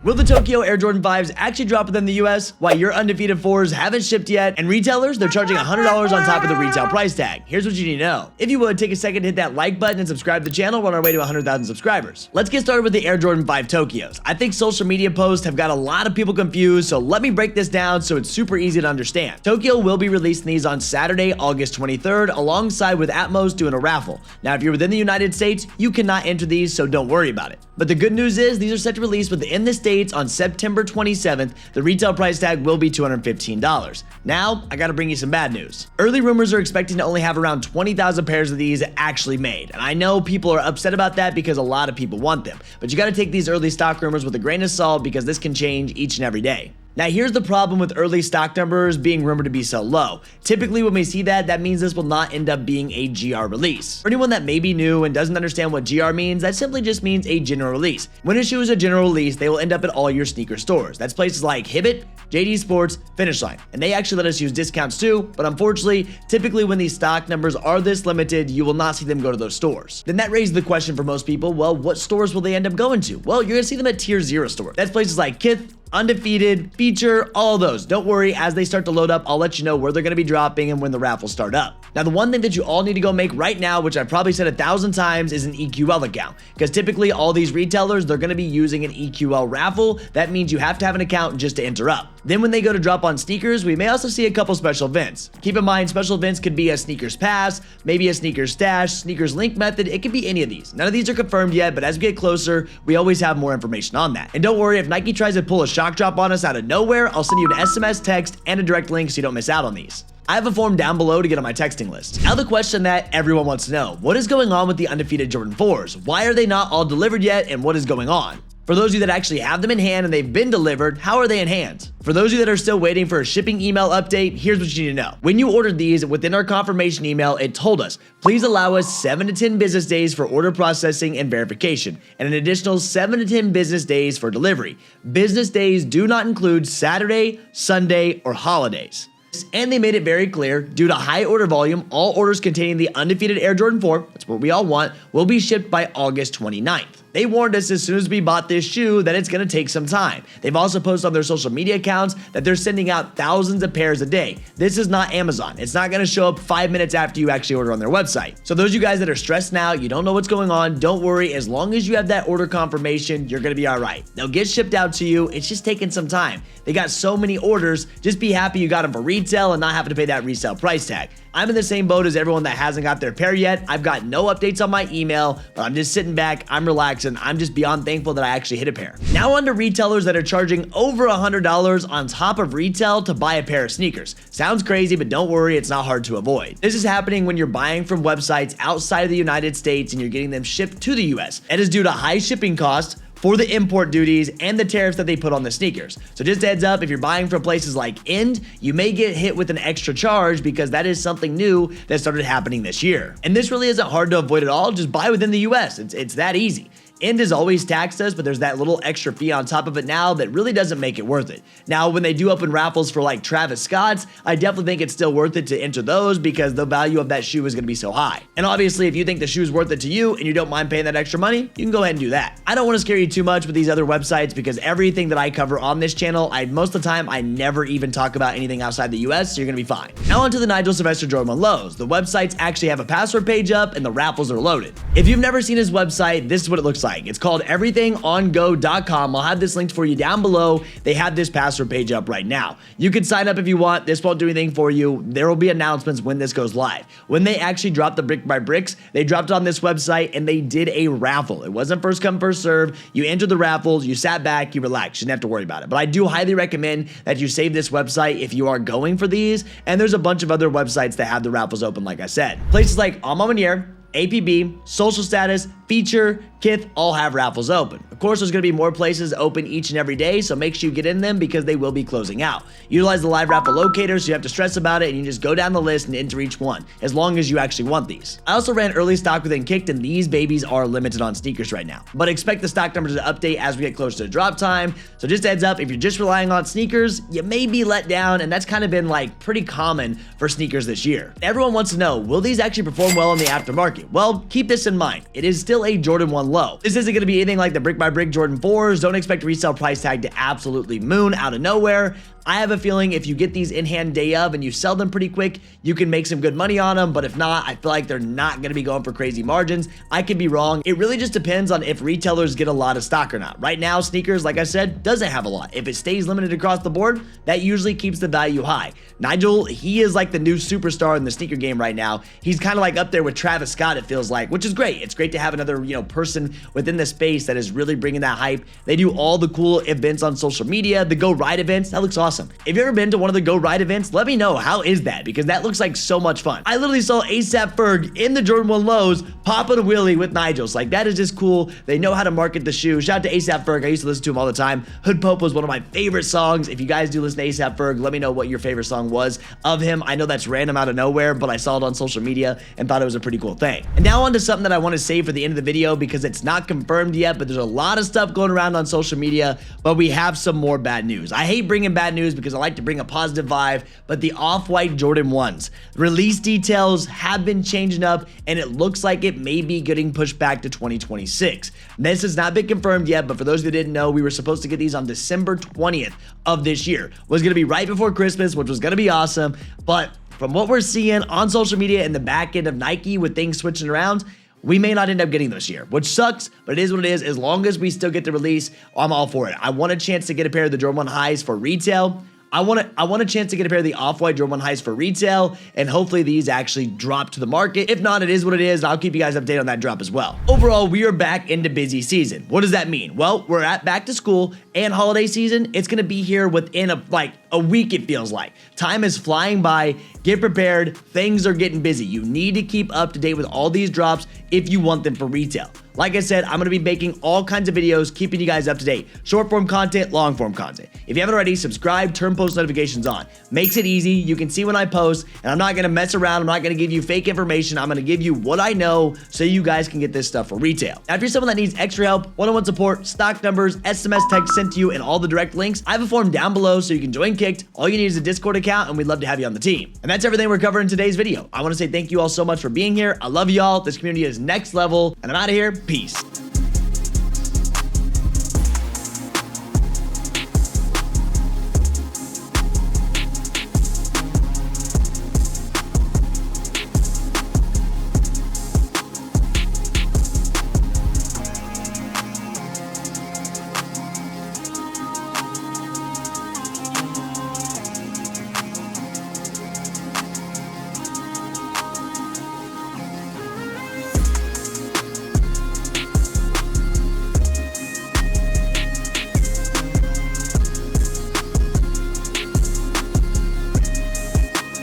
Will the Tokyo Air Jordan 5s actually drop within the US? Why your undefeated 4s haven't shipped yet? And retailers, they're charging $100 on top of the retail price tag. Here's what you need to know. If you would, take a second to hit that like button and subscribe to the channel. We're on our way to 100,000 subscribers. Let's get started with the Air Jordan 5 Tokyos. I think social media posts have got a lot of people confused, so let me break this down so it's super easy to understand. Tokyo will be releasing these on Saturday, August 23rd, alongside with Atmos doing a raffle. Now, if you're within the United States, you cannot enter these, so don't worry about it. But the good news is these are set to release within the States on September 27th. The retail price tag will be $215. Now, I gotta bring you some bad news. Early rumors are expecting to only have around 20,000 pairs of these actually made. And I know people are upset about that because a lot of people want them. But you gotta take these early stock rumors with a grain of salt because this can change each and every day. Now, here's the problem with early stock numbers being rumored to be so low. Typically, when we see that, that means this will not end up being a GR release. For anyone that may be new and doesn't understand what GR means, that simply just means a general release. When a shoe is a general release, they will end up at all your sneaker stores. That's places like Hibbett, JD Sports, Finish Line. And they actually let us use discounts too, but unfortunately, typically when these stock numbers are this limited, you will not see them go to those stores. Then that raises the question for most people, well, what stores will they end up going to? Well, you're gonna see them at Tier 0 stores. That's places like Kckd, Undefeated, Feature, all of those. Don't worry, as they start to load up, I'll let you know where they're going to be dropping and when the raffles start up. Now, the one thing that you all need to go make right now, which I've probably said 1,000 times, is an EQL account. Because typically all these retailers, they're going to be using an EQL raffle. That means you have to have an account just to enter up. Then when they go to drop on sneakers, we may also see a couple special events. Keep in mind, special events could be a sneakers pass, maybe a sneakers stash, sneakers link method. It could be any of these. None of these are confirmed yet, but as we get closer, we always have more information on that. And don't worry, if Nike tries to pull a shock drop on us out of nowhere, I'll send you an SMS text and a direct link so you don't miss out on these. I have a form down below to get on my texting list. Now the question that everyone wants to know, what is going on with the Undefeated Jordan 4s? Why are they not all delivered yet and what is going on? For those of you that actually have them in hand and they've been delivered, how are they in hand? For those of you that are still waiting for a shipping email update, here's what you need to know. When you ordered these, within our confirmation email, it told us, please allow us 7 to 10 business days for order processing and verification, and an additional 7 to 10 business days for delivery. Business days do not include Saturday, Sunday, or holidays. And they made it very clear, due to high order volume, all orders containing the Undefeated Air Jordan 4, that's what we all want, will be shipped by August 29th. They warned us as soon as we bought this shoe that it's going to take some time. They've also posted on their social media accounts that they're sending out thousands of pairs a day. This is not Amazon. It's not going to show up 5 minutes after you actually order on their website. So those of you guys that are stressed now, you don't know what's going on, don't worry. As long as you have that order confirmation, you're going to be all right. They'll get shipped out to you. It's just taking some time. They got so many orders. Just be happy you got them for retail and not having to pay that resale price tag. I'm in the same boat as everyone that hasn't got their pair yet. I've got no updates on my email, but I'm just sitting back, I'm relaxing, I'm just beyond thankful that I actually hit a pair. Now on to retailers that are charging over $100 on top of retail to buy a pair of sneakers. Sounds crazy, but don't worry, it's not hard to avoid. This is happening when you're buying from websites outside of the United States and you're getting them shipped to the US. It is due to high shipping costs, for the import duties and the tariffs that they put on the sneakers. So just a heads up, if you're buying from places like Kckd, you may get hit with an extra charge because that is something new that started happening this year. And this really isn't hard to avoid at all. Just buy within the US. It's that easy. Kckd has always taxed us, but there's that little extra fee on top of it now that really doesn't make it worth it. Now, when they do open raffles for like Travis Scott's, I definitely think it's still worth it to enter those because the value of that shoe is going to be so high. And obviously, if you think the shoe is worth it to you and you don't mind paying that extra money, you can go ahead and do that. I don't want to scare you too much with these other websites because everything that I cover on this channel, most of the time, I never even talk about anything outside the US, so you're going to be fine. Now on to the Nigel Sylvester Jordan 1 lows. The websites actually have a password page up and the raffles are loaded. If you've never seen his website, this is what it looks like. It's called everythingongo.com. I'll have this linked for you down below. They have this password page up right now. You can sign up if you want. This won't do anything for you. There will be announcements when this goes live. When they actually drop the brick by bricks, they dropped it on this website and they did a raffle. It wasn't first come, first serve. You entered the raffles, you sat back, you relaxed. You didn't have to worry about it. But I do highly recommend that you save this website if you are going for these. And there's a bunch of other websites that have the raffles open, like I said. Places like APB, Social Status, Feature, Kckd all have raffles open. Of course, there's going to be more places open each and every day, so make sure you get in them because they will be closing out. Utilize the live raffle locator so you have to stress about it and you just go down the list and enter each one, as long as you actually want these. I also ran early stock within Kckd and these babies are limited on sneakers right now, but expect the stock numbers to update as we get closer to drop time. So just a heads up, if you're just relying on sneakers, you may be let down, and that's kind of been like pretty common for sneakers this year. Everyone wants to know, will these actually perform well in the aftermarket? value. Well, keep this in mind. It is still a Jordan 1 low. This isn't going to be anything like the brick by brick Jordan 4s. Don't expect resale price tag to absolutely moon out of nowhere. I have a feeling if you get these in hand day of and you sell them pretty quick, you can make some good money on them. But if not, I feel like they're not going to be going for crazy margins. I could be wrong. It really just depends on if retailers get a lot of stock or not. Right now, sneakers, like I said, doesn't have a lot. If it stays limited across the board, that usually keeps the value high. Nigel, he is like the new superstar in the sneaker game right now. He's kind of like up there with Travis Scott, it feels like, which is great. It's great to have another, person within the space that is really bringing that hype. They do all the cool events on social media, the Go Ride events. That looks awesome. If you've ever been to one of the Go Ride events, let me know, how is that? Because that looks like so much fun. I literally saw ASAP Ferg in the Jordan 1 lows popping a wheelie with Nigel. So like, that is just cool. They know how to market the shoe. Shout out to ASAP Ferg. I used to listen to him all the time. Hood Pope was one of my favorite songs. If you guys do listen to ASAP Ferg, let me know what your favorite song was of him. I know that's random out of nowhere, but I saw it on social media and thought it was a pretty cool thing. And now on to something that I want to save for the end of the video because it's not confirmed yet, but there's a lot of stuff going around on social media, but we have some more bad news. I hate bringing bad news because I like to bring a positive vibe, but the OffWhite Jordan 1s release details have been changing up and it looks like it may be getting pushed back to 2026. This has not been confirmed yet, but for those who didn't know, we were supposed to get these on December 20th of this year. Was going to be right before Christmas, which was going to be awesome, but from what we're seeing on social media in the back end of Nike with things switching around, we may not end up getting this year, which sucks, but it is what it is. As long as we still get the release, I'm all for it. I want a chance to get a pair of the Jordan 1 highs for retail. I want a chance to get a pair of the OffWhite Jordan 1 highs for retail, and hopefully these actually drop to the market. If not, it is what it is, and I'll keep you guys updated on that drop as well. Overall, we are back into busy season. What does that mean? Well, we're at back to school and holiday season. It's going to be here within a week, it feels like. Time is flying by. Get prepared. Things are getting busy. You need to keep up to date with all these drops if you want them for retail. Like I said, I'm going to be making all kinds of videos, keeping you guys up to date. Short form content, long form content. If you haven't already, subscribe, turn post notifications on. Makes it easy. You can see when I post, and I'm not going to mess around. I'm not going to give you fake information. I'm going to give you what I know so you guys can get this stuff for retail. Now, if you're someone that needs extra help, one-on-one support, stock numbers, SMS text sent to you, and all the direct links, I have a form down below so you can join Kckd. All you need is a Discord account, and we'd love to have you on the team. And that's everything we're covering in today's video. I want to say thank you all so much for being here. I love y'all. This community is next level, and I'm out of here. Peace.